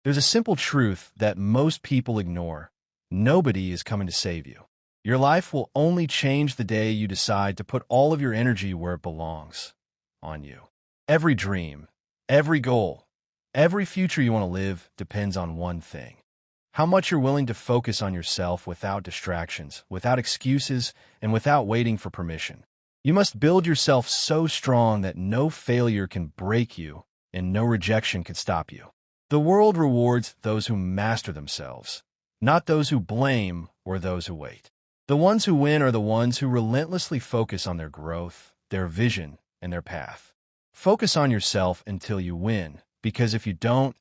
There's a simple truth that most people ignore. Nobody is coming to save you. Your life will only change the day you decide to put all of your energy where it belongs, on you. Every dream, every goal, every future you want to live depends on one thing: how much you're willing to focus on yourself without distractions, without excuses, and without waiting for permission. You must build yourself so strong that no failure can break you and no rejection can stop you. The world rewards those who master themselves, not those who blame or those who wait. The ones who win are the ones who relentlessly focus on their growth, their vision, and their path. Focus on yourself until you win, because if you don't,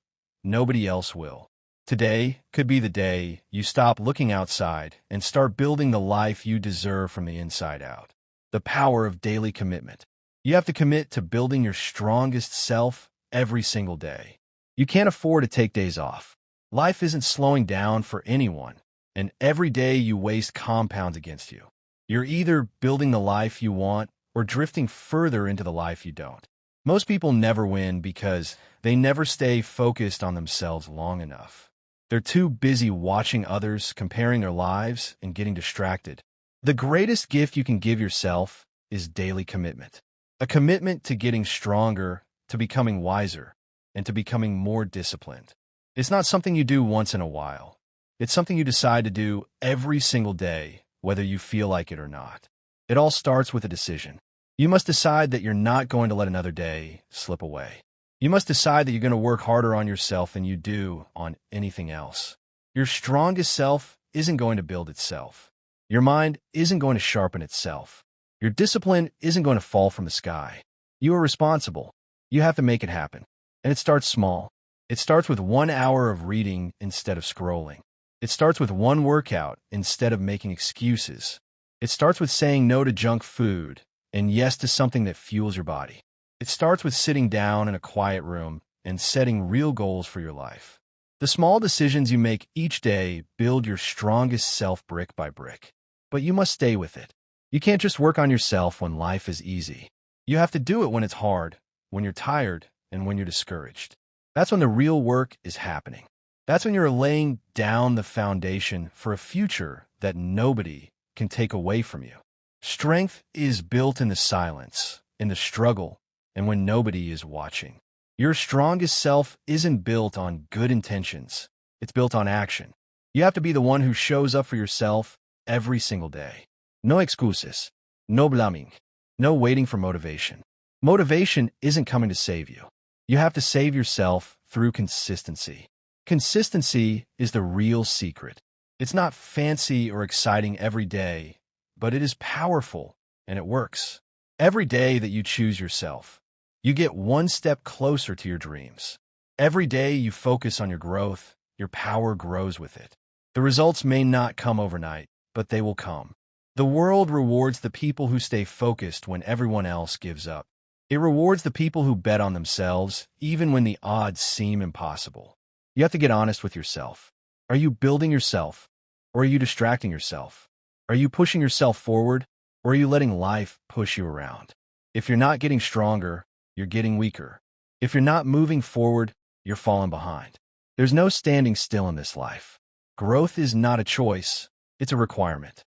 nobody else will. Today could be the day you stop looking outside and start building the life you deserve from the inside out. The power of daily commitment. You have to commit to building your strongest self every single day. You can't afford to take days off. Life isn't slowing down for anyone, and every day you waste compounds against you. You're either building the life you want or drifting further into the life you don't. Most people never win because they never stay focused on themselves long enough. They're too busy watching others, comparing their lives, and getting distracted. The greatest gift you can give yourself is daily commitment. A commitment to getting stronger, to becoming wiser, and to becoming more disciplined. It's not something you do once in a while. It's something you decide to do every single day, whether you feel like it or not. It all starts with a decision. You must decide that you're not going to let another day slip away. You must decide that you're going to work harder on yourself than you do on anything else. Your strongest self isn't going to build itself. Your mind isn't going to sharpen itself. Your discipline isn't going to fall from the sky. You are responsible. You have to make it happen. And it starts small. It starts with 1 hour of reading instead of scrolling. It starts with one workout instead of making excuses. It starts with saying no to junk food and yes to something that fuels your body. It starts with sitting down in a quiet room and setting real goals for your life. The small decisions you make each day build your strongest self brick by brick. But you must stay with it. You can't just work on yourself when life is easy. You have to do it when it's hard, when you're tired, and when you're discouraged. That's when the real work is happening. That's when you're laying down the foundation for a future that nobody can take away from you. Strength is built in the silence, in the struggle, and when nobody is watching. Your strongest self isn't built on good intentions. It's built on action. You have to be the one who shows up for yourself every single day. No excuses. No blaming. No waiting for motivation. Motivation isn't coming to save you. You have to save yourself through consistency. Consistency is the real secret. It's not fancy or exciting every day, but it is powerful and it works. Every day that you choose yourself, you get one step closer to your dreams. Every day you focus on your growth, your power grows with it. The results may not come overnight, but they will come. The world rewards the people who stay focused when everyone else gives up. It rewards the people who bet on themselves, even when the odds seem impossible. You have to get honest with yourself. Are you building yourself, or are you distracting yourself? Are you pushing yourself forward, or are you letting life push you around? If you're not getting stronger, you're getting weaker. If you're not moving forward, you're falling behind. There's no standing still in this life. Growth is not a choice, it's a requirement.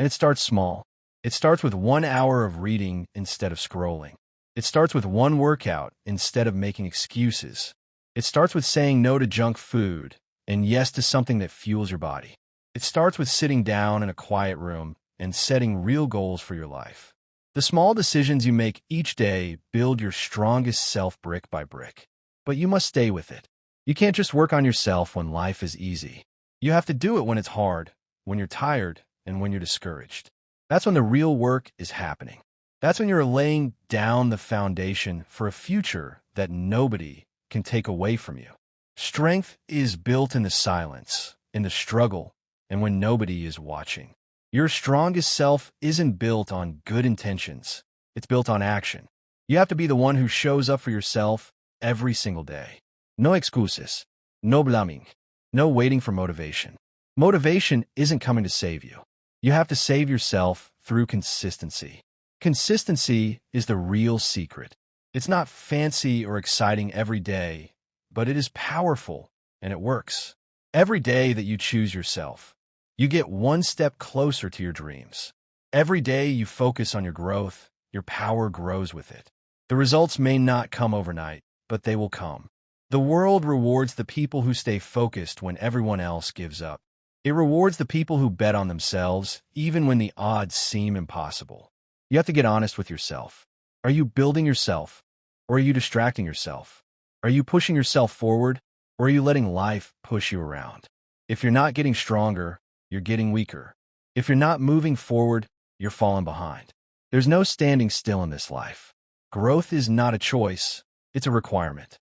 And it starts small. It starts with 1 hour of reading instead of scrolling. It starts with one workout instead of making excuses. It starts with saying no to junk food and yes to something that fuels your body. It starts with sitting down in a quiet room and setting real goals for your life. The small decisions you make each day build your strongest self brick by brick. But you must stay with it. You can't just work on yourself when life is easy. You have to do it when it's hard, when you're tired, and when you're discouraged. That's when the real work is happening. That's when you're laying down the foundation for a future that nobody can take away from you. Strength is built in the silence, in the struggle, and when nobody is watching. Your strongest self isn't built on good intentions. It's built on action. You have to be the one who shows up for yourself every single day. No excuses. No blaming. No waiting for motivation. Motivation isn't coming to save you. You have to save yourself through consistency. Consistency is the real secret. It's not fancy or exciting every day, but it is powerful and it works. Every day that you choose yourself, you get one step closer to your dreams. Every day you focus on your growth, your power grows with it. The results may not come overnight, but they will come. The world rewards the people who stay focused when everyone else gives up. It rewards the people who bet on themselves, even when the odds seem impossible. You have to get honest with yourself. Are you building yourself, or are you distracting yourself? Are you pushing yourself forward, or are you letting life push you around? If you're not getting stronger, you're getting weaker. If you're not moving forward, you're falling behind. There's no standing still in this life. Growth is not a choice, it's a requirement.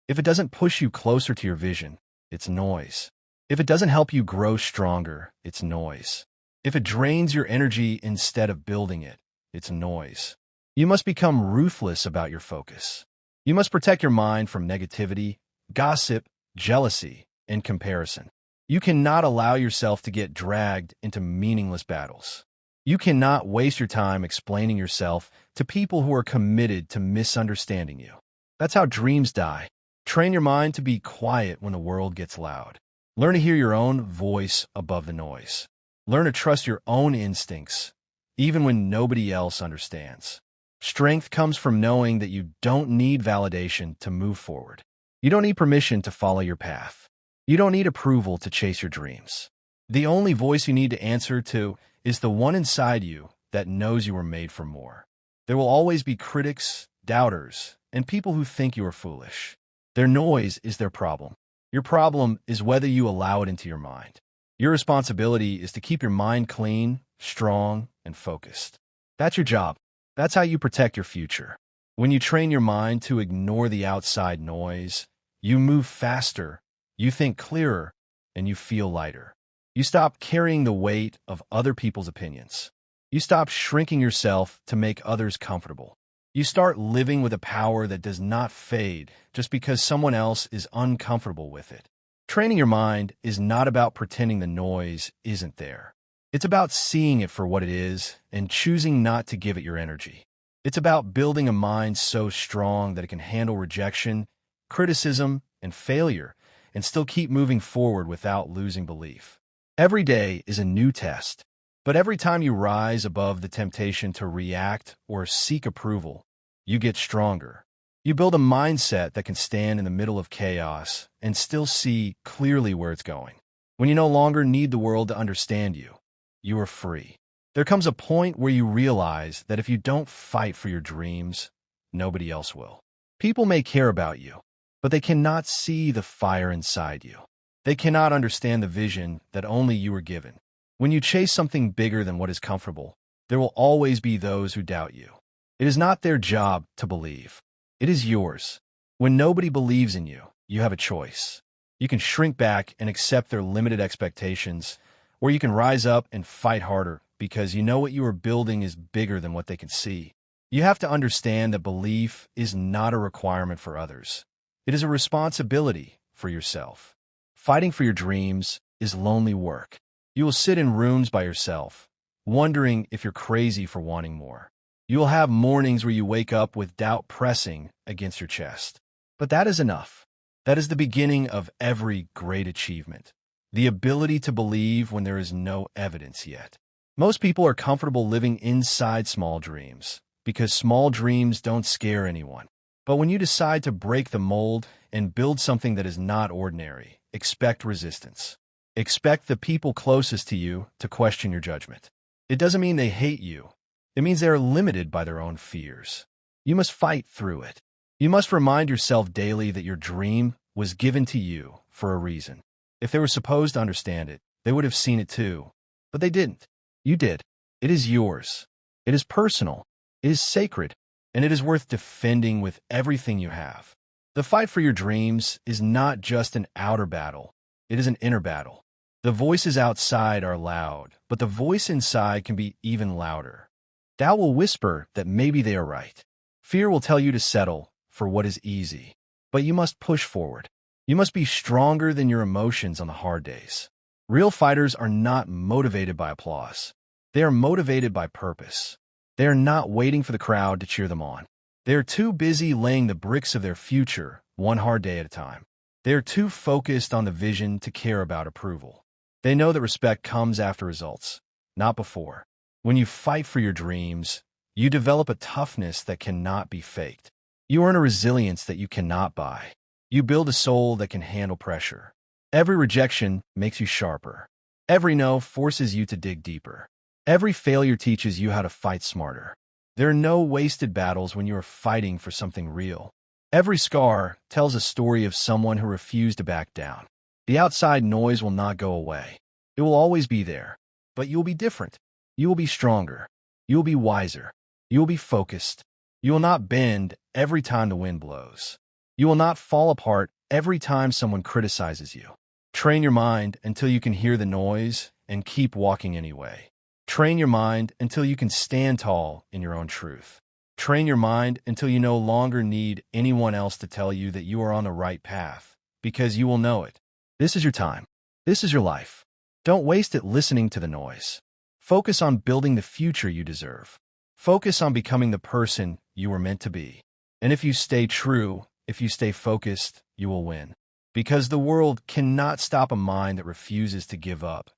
If it doesn't push you closer to your vision, it's noise. If it doesn't help you grow stronger, it's noise. If it drains your energy instead of building it, it's noise. You must become ruthless about your focus. You must protect your mind from negativity, gossip, jealousy, and comparison. You cannot allow yourself to get dragged into meaningless battles. You cannot waste your time explaining yourself to people who are committed to misunderstanding you. That's how dreams die. Train your mind to be quiet when the world gets loud. Learn to hear your own voice above the noise. Learn to trust your own instincts, even when nobody else understands. Strength comes from knowing that you don't need validation to move forward. You don't need permission to follow your path. You don't need approval to chase your dreams. The only voice you need to answer to is the one inside you that knows you were made for more. There will always be critics, doubters, and people who think you are foolish. Their noise is their problem. Your problem is whether you allow it into your mind. Your responsibility is to keep your mind clean, strong, and focused. That's your job. That's how you protect your future. When you train your mind to ignore the outside noise, you move faster, you think clearer, and you feel lighter. You stop carrying the weight of other people's opinions. You stop shrinking yourself to make others comfortable. You start living with a power that does not fade just because someone else is uncomfortable with it. Training your mind is not about pretending the noise isn't there. It's about seeing it for what it is and choosing not to give it your energy. It's about building a mind so strong that it can handle rejection, criticism, and failure, and still keep moving forward without losing belief. Every day is a new test, but every time you rise above the temptation to react or seek approval, you get stronger. You build a mindset that can stand in the middle of chaos and still see clearly where it's going. When you no longer need the world to understand you, you are free. There comes a point where you realize that if you don't fight for your dreams, nobody else will. People may care about you, but they cannot see the fire inside you. They cannot understand the vision that only you are given. When you chase something bigger than what is comfortable, there will always be those who doubt you. It is not their job to believe. It is yours. When nobody believes in you, you have a choice. You can shrink back and accept their limited expectations, or you can rise up and fight harder because you know what you are building is bigger than what they can see. You have to understand that belief is not a requirement for others. It is a responsibility for yourself. Fighting for your dreams is lonely work. You will sit in rooms by yourself, wondering if you're crazy for wanting more. You will have mornings where you wake up with doubt pressing against your chest. But that is enough. That is the beginning of every great achievement. The ability to believe when there is no evidence yet. Most people are comfortable living inside small dreams because small dreams don't scare anyone. But when you decide to break the mold and build something that is not ordinary, expect resistance. Expect the people closest to you to question your judgment. It doesn't mean they hate you. It means they are limited by their own fears. You must fight through it. You must remind yourself daily that your dream was given to you for a reason. If they were supposed to understand it, they would have seen it too. But they didn't. You did. It is yours. It is personal. It is sacred. And it is worth defending with everything you have. The fight for your dreams is not just an outer battle. It is an inner battle. The voices outside are loud, but the voice inside can be even louder. Doubt will whisper that maybe they are right. Fear will tell you to settle for what is easy. But you must push forward. You must be stronger than your emotions on the hard days. Real fighters are not motivated by applause. They are motivated by purpose. They are not waiting for the crowd to cheer them on. They are too busy laying the bricks of their future, one hard day at a time. They are too focused on the vision to care about approval. They know that respect comes after results, not before. When you fight for your dreams, you develop a toughness that cannot be faked. You earn a resilience that you cannot buy. You build a soul that can handle pressure. Every rejection makes you sharper. Every no forces you to dig deeper. Every failure teaches you how to fight smarter. There are no wasted battles when you are fighting for something real. Every scar tells a story of someone who refused to back down. The outside noise will not go away. It will always be there. But you will be different. You will be stronger. You will be wiser. You will be focused. You will not bend every time the wind blows. You will not fall apart every time someone criticizes you. Train your mind until you can hear the noise and keep walking anyway. Train your mind until you can stand tall in your own truth. Train your mind until you no longer need anyone else to tell you that you are on the right path, because you will know it. This is your time. This is your life. Don't waste it listening to the noise. Focus on building the future you deserve. Focus on becoming the person you were meant to be. And if you stay true, if you stay focused, you will win. Because the world cannot stop a mind that refuses to give up.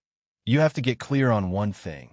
You have to get clear on one thing.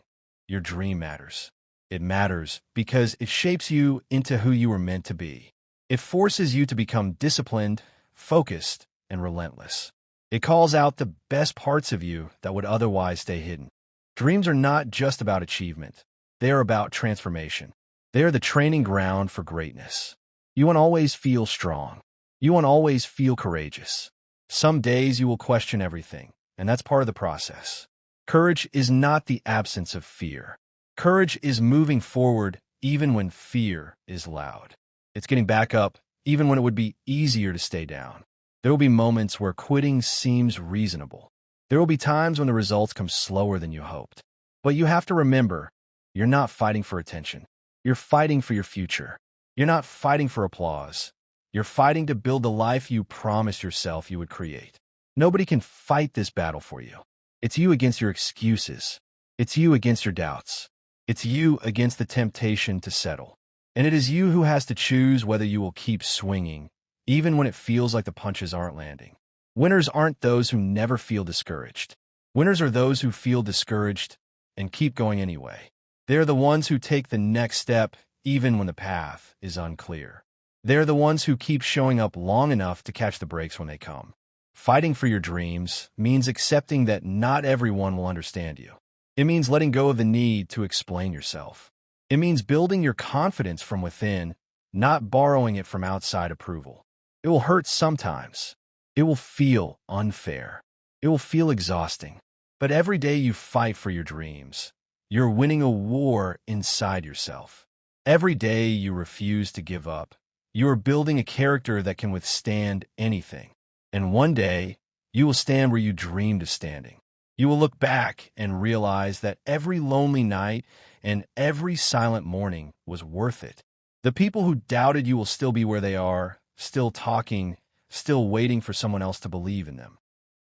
Your dream matters. It matters because it shapes you into who you were meant to be. It forces you to become disciplined, focused, and relentless. It calls out the best parts of you that would otherwise stay hidden. Dreams are not just about achievement. They are about transformation. They are the training ground for greatness. You won't always feel strong. You won't always feel courageous. Some days you will question everything, and that's part of the process. Courage is not the absence of fear. Courage is moving forward even when fear is loud. It's getting back up even when it would be easier to stay down. There will be moments where quitting seems reasonable. There will be times when the results come slower than you hoped. But you have to remember, you're not fighting for attention. You're fighting for your future. You're not fighting for applause. You're fighting to build the life you promised yourself you would create. Nobody can fight this battle for you. It's you against your excuses. It's you against your doubts. It's you against the temptation to settle. And it is you who has to choose whether you will keep swinging, even when it feels like the punches aren't landing. Winners aren't those who never feel discouraged. Winners are those who feel discouraged and keep going anyway. They're the ones who take the next step even when the path is unclear. They're the ones who keep showing up long enough to catch the breaks when they come. Fighting for your dreams means accepting that not everyone will understand you. It means letting go of the need to explain yourself. It means building your confidence from within, not borrowing it from outside approval. It will hurt sometimes. It will feel unfair. It will feel exhausting. But every day you fight for your dreams, you're winning a war inside yourself. Every day you refuse to give up, you are building a character that can withstand anything. And one day, you will stand where you dreamed of standing. You will look back and realize that every lonely night and every silent morning was worth it. The people who doubted you will still be where they are, still talking, still waiting for someone else to believe in them.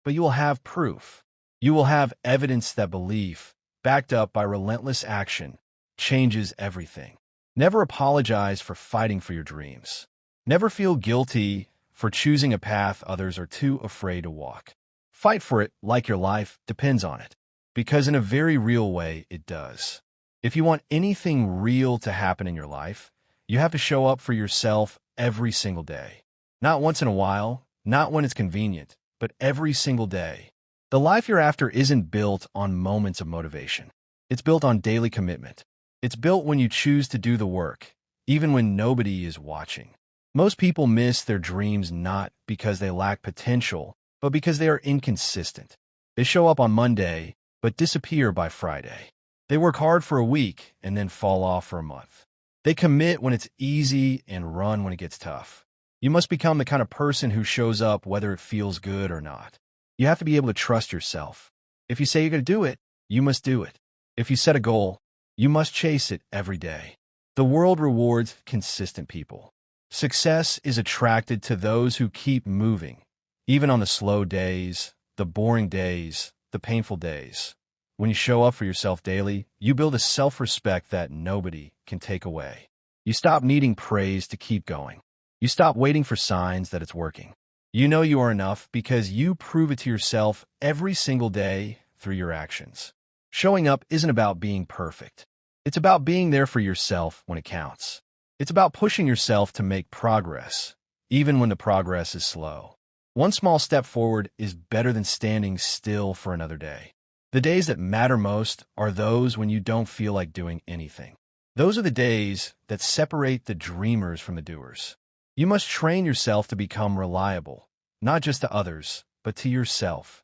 But you will have proof. You will have evidence that belief, backed up by relentless action, changes everything. Never apologize for fighting for your dreams. Never feel guilty for choosing a path others are too afraid to walk. Fight for it like your life depends on it, because in a very real way, it does. If you want anything real to happen in your life, you have to show up for yourself every single day. Not once in a while, not when it's convenient, but every single day. The life you're after isn't built on moments of motivation. It's built on daily commitment. It's built when you choose to do the work, even when nobody is watching. Most people miss their dreams not because they lack potential, but because they are inconsistent. They show up on Monday, but disappear by Friday. They work hard for a week and then fall off for a month. They commit when it's easy and run when it gets tough. You must become the kind of person who shows up whether it feels good or not. You have to be able to trust yourself. If you say you're going to do it, you must do it. If you set a goal, you must chase it every day. The world rewards consistent people. Success is attracted to those who keep moving, even on the slow days, the boring days, the painful days. When you show up for yourself daily, you build a self-respect that nobody can take away. You stop needing praise to keep going. You stop waiting for signs that it's working. You know you are enough because you prove it to yourself every single day through your actions. Showing up isn't about being perfect. It's about being there for yourself when it counts. It's about pushing yourself to make progress, even when the progress is slow. One small step forward is better than standing still for another day. The days that matter most are those when you don't feel like doing anything. Those are the days that separate the dreamers from the doers. You must train yourself to become reliable, not just to others, but to yourself.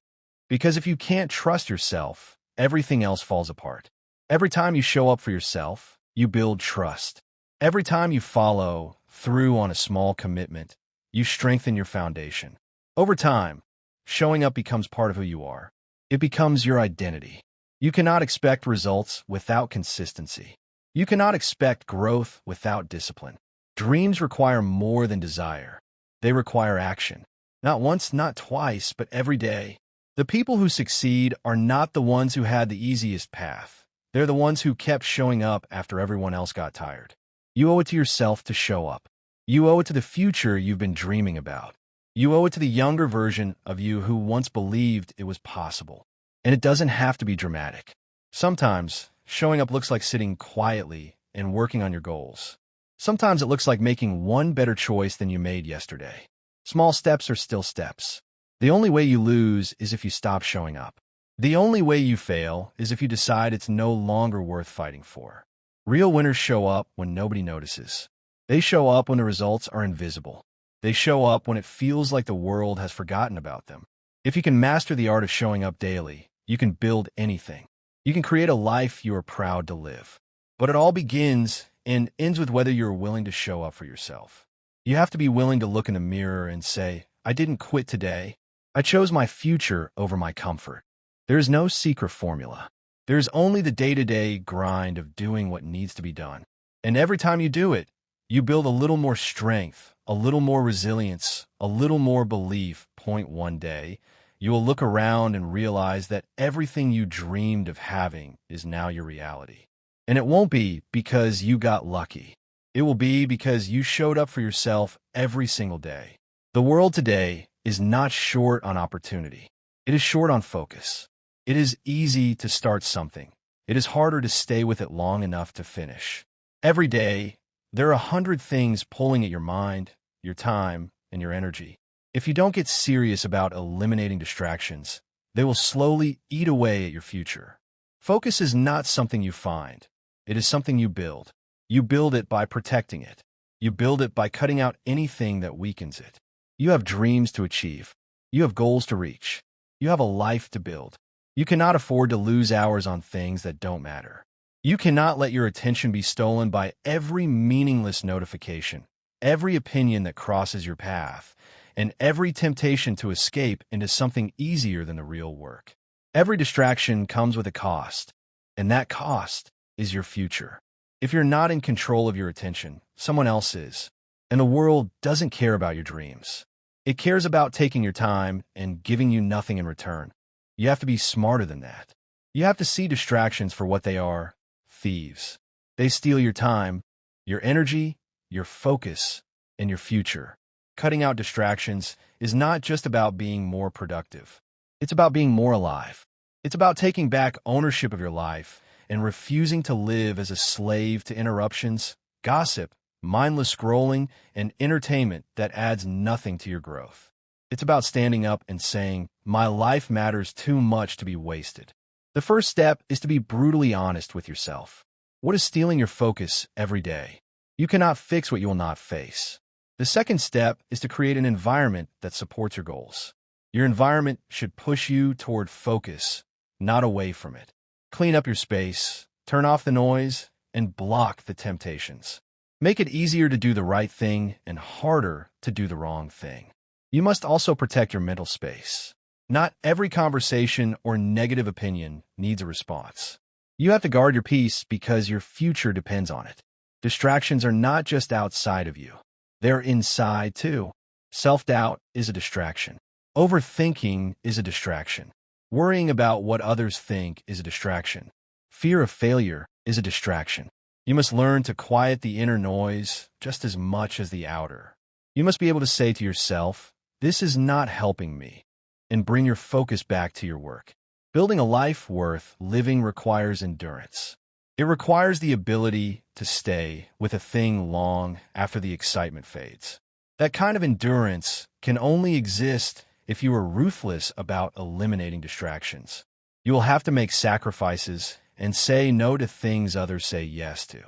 Because if you can't trust yourself, everything else falls apart. Every time you show up for yourself, you build trust. Every time you follow through on a small commitment, you strengthen your foundation. Over time, showing up becomes part of who you are. It becomes your identity. You cannot expect results without consistency. You cannot expect growth without discipline. Dreams require more than desire. They require action. Not once, not twice, but every day. The people who succeed are not the ones who had the easiest path. They're the ones who kept showing up after everyone else got tired. You owe it to yourself to show up. You owe it to the future you've been dreaming about. You owe it to the younger version of you who once believed it was possible. And it doesn't have to be dramatic. Sometimes, showing up looks like sitting quietly and working on your goals. Sometimes it looks like making one better choice than you made yesterday. Small steps are still steps. The only way you lose is if you stop showing up. The only way you fail is if you decide it's no longer worth fighting for. Real winners show up when nobody notices. They show up when the results are invisible. They show up when it feels like the world has forgotten about them. If you can master the art of showing up daily, you can build anything. You can create a life you are proud to live. But it all begins and ends with whether you're willing to show up for yourself. You have to be willing to look in the mirror and say, I didn't quit today. I chose my future over my comfort. There is no secret formula. There is only the day-to-day grind of doing what needs to be done. And every time you do it, you build a little more strength, a little more resilience, a little more belief. One day, you will look around and realize that everything you dreamed of having is now your reality. And it won't be because you got lucky. It will be because you showed up for yourself every single day. The world today is not short on opportunity. It is short on focus. It is easy to start something. It is harder to stay with it long enough to finish. Every day, there are 100 things pulling at your mind, your time, and your energy. If you don't get serious about eliminating distractions, they will slowly eat away at your future. Focus is not something you find. It is something you build. You build it by protecting it. You build it by cutting out anything that weakens it. You have dreams to achieve. You have goals to reach. You have a life to build. You cannot afford to lose hours on things that don't matter. You cannot let your attention be stolen by every meaningless notification, every opinion that crosses your path, and every temptation to escape into something easier than the real work. Every distraction comes with a cost, and that cost is your future. If you're not in control of your attention, someone else is. And the world doesn't care about your dreams. It cares about taking your time and giving you nothing in return. You have to be smarter than that. You have to see distractions for what they are, thieves. They steal your time, your energy, your focus, and your future. Cutting out distractions is not just about being more productive. It's about being more alive. It's about taking back ownership of your life and refusing to live as a slave to interruptions, gossip, mindless scrolling, and entertainment that adds nothing to your growth. It's about standing up and saying, my life matters too much to be wasted. The first step is to be brutally honest with yourself. What is stealing your focus every day? You cannot fix what you will not face. The second step is to create an environment that supports your goals. Your environment should push you toward focus, not away from it. Clean up your space, turn off the noise, and block the temptations. Make it easier to do the right thing and harder to do the wrong thing. You must also protect your mental space. Not every conversation or negative opinion needs a response. You have to guard your peace because your future depends on it. Distractions are not just outside of you. They're inside too. Self-doubt is a distraction. Overthinking is a distraction. Worrying about what others think is a distraction. Fear of failure is a distraction. You must learn to quiet the inner noise just as much as the outer. You must be able to say to yourself, this is not helping me, and bring your focus back to your work. Building a life worth living requires endurance. It requires the ability to stay with a thing long after the excitement fades. That kind of endurance can only exist if you are ruthless about eliminating distractions. You will have to make sacrifices and say no to things others say yes to.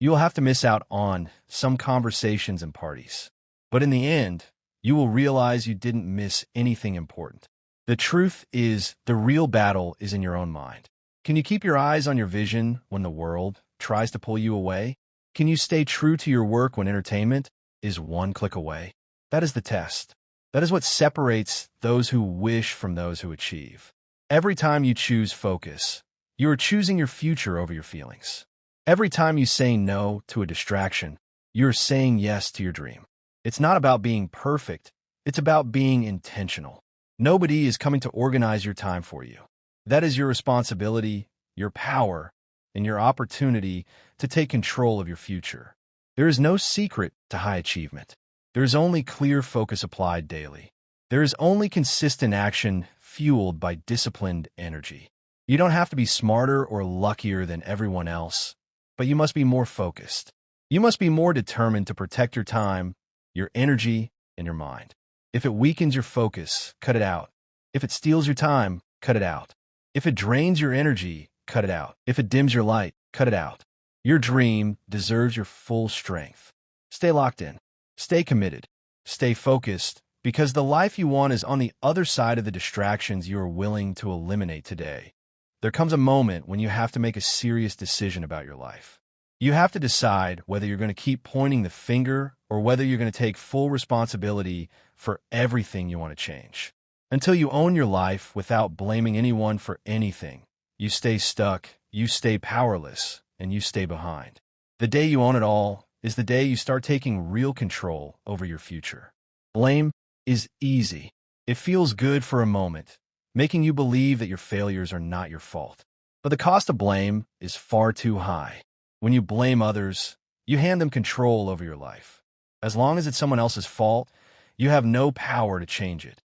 You will have to miss out on some conversations and parties. But in the end, you will realize you didn't miss anything important. The truth is, the real battle is in your own mind. Can you keep your eyes on your vision when the world tries to pull you away? Can you stay true to your work when entertainment is one click away? That is the test. That is what separates those who wish from those who achieve. Every time you choose focus, you are choosing your future over your feelings. Every time you say no to a distraction, you are saying yes to your dream. It's not about being perfect. It's about being intentional. Nobody is coming to organize your time for you. That is your responsibility, your power, and your opportunity to take control of your future. There is no secret to high achievement. There is only clear focus applied daily. There is only consistent action fueled by disciplined energy. You don't have to be smarter or luckier than everyone else, but you must be more focused. You must be more determined to protect your time, your energy, and your mind. If it weakens your focus, cut it out. If it steals your time, cut it out. If it drains your energy, cut it out. If it dims your light, cut it out. Your dream deserves your full strength. Stay locked in. Stay committed. Stay focused, because the life you want is on the other side of the distractions you are willing to eliminate today. There comes a moment when you have to make a serious decision about your life. You have to decide whether you're going to keep pointing the finger or whether you're going to take full responsibility for everything you want to change. Until you own your life without blaming anyone for anything, you stay stuck, you stay powerless, and you stay behind. The day you own it all is the day you start taking real control over your future. Blame is easy. It feels good for a moment, making you believe that your failures are not your fault. But the cost of blame is far too high. When you blame others, you hand them control over your life. As long as it's someone else's fault, you have no power to change it.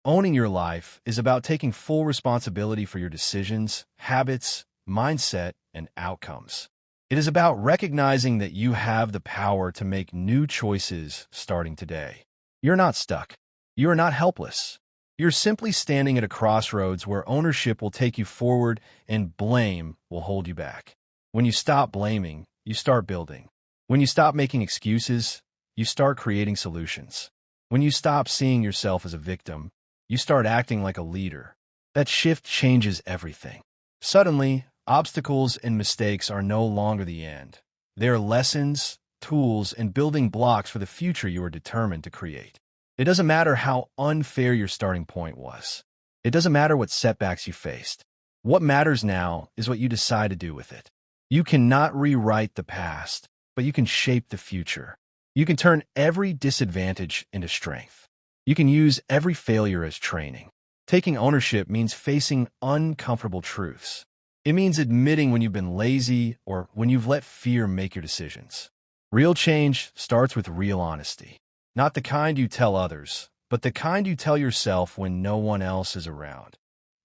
Owning your life is about taking full responsibility for your decisions, habits, mindset, and outcomes. It is about recognizing that you have the power to make new choices starting today. You're not stuck. You are not helpless. You're simply standing at a crossroads where ownership will take you forward and blame will hold you back. When you stop blaming, you start building. When you stop making excuses, you start creating solutions. When you stop seeing yourself as a victim, you start acting like a leader. That shift changes everything. Suddenly, obstacles and mistakes are no longer the end. They are lessons, tools, and building blocks for the future you are determined to create. It doesn't matter how unfair your starting point was. It doesn't matter what setbacks you faced. What matters now is what you decide to do with it. You cannot rewrite the past, but you can shape the future. You can turn every disadvantage into strength. You can use every failure as training. Taking ownership means facing uncomfortable truths. It means admitting when you've been lazy or when you've let fear make your decisions. Real change starts with real honesty. Not the kind you tell others, but the kind you tell yourself when no one else is around.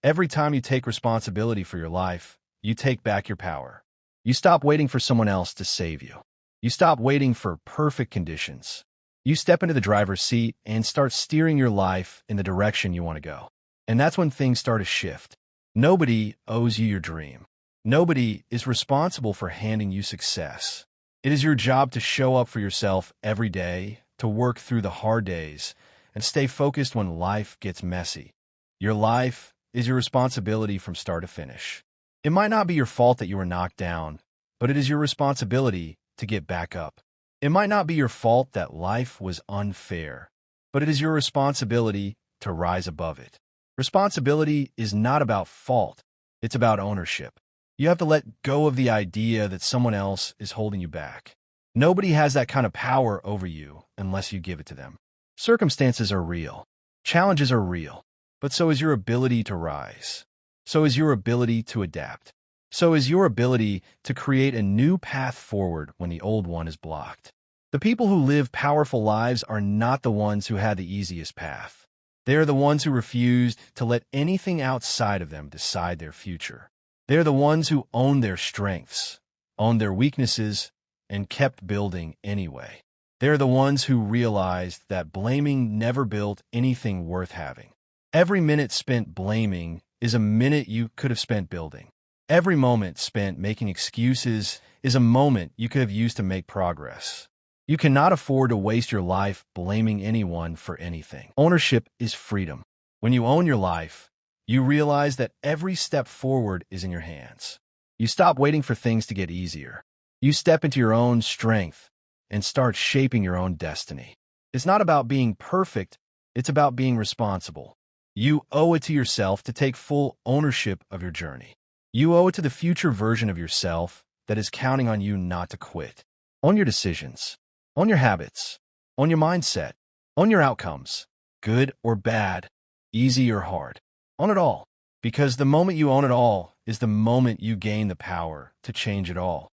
Every time you take responsibility for your life, you take back your power. You stop waiting for someone else to save you. You stop waiting for perfect conditions. You step into the driver's seat and start steering your life in the direction you want to go. And that's when things start to shift. Nobody owes you your dream. Nobody is responsible for handing you success. It is your job to show up for yourself every day, to work through the hard days, and stay focused when life gets messy. Your life is your responsibility from start to finish. It might not be your fault that you were knocked down, but it is your responsibility to get back up. It might not be your fault that life was unfair, but it is your responsibility to rise above it. Responsibility is not about fault, it's about ownership. You have to let go of the idea that someone else is holding you back. Nobody has that kind of power over you unless you give it to them. Circumstances are real. Challenges are real. But so is your ability to rise. So is your ability to adapt. So is your ability to create a new path forward when the old one is blocked. The people who live powerful lives are not the ones who had the easiest path. They are the ones who refused to let anything outside of them decide their future. They are the ones who owned their strengths, owned their weaknesses, and kept building anyway. They are the ones who realized that blaming never built anything worth having. Every minute spent blaming is a minute you could have spent building. Every moment spent making excuses is a moment you could have used to make progress. You cannot afford to waste your life blaming anyone for anything. Ownership is freedom. When you own your life, you realize that every step forward is in your hands. You stop waiting for things to get easier. You step into your own strength and start shaping your own destiny. It's not about being perfect, it's about being responsible. You owe it to yourself to take full ownership of your journey. You owe it to the future version of yourself that is counting on you not to quit. Own your decisions. Own your habits. Own your mindset. Own your outcomes, good or bad, easy or hard. Own it all, because the moment you own it all is the moment you gain the power to change it all.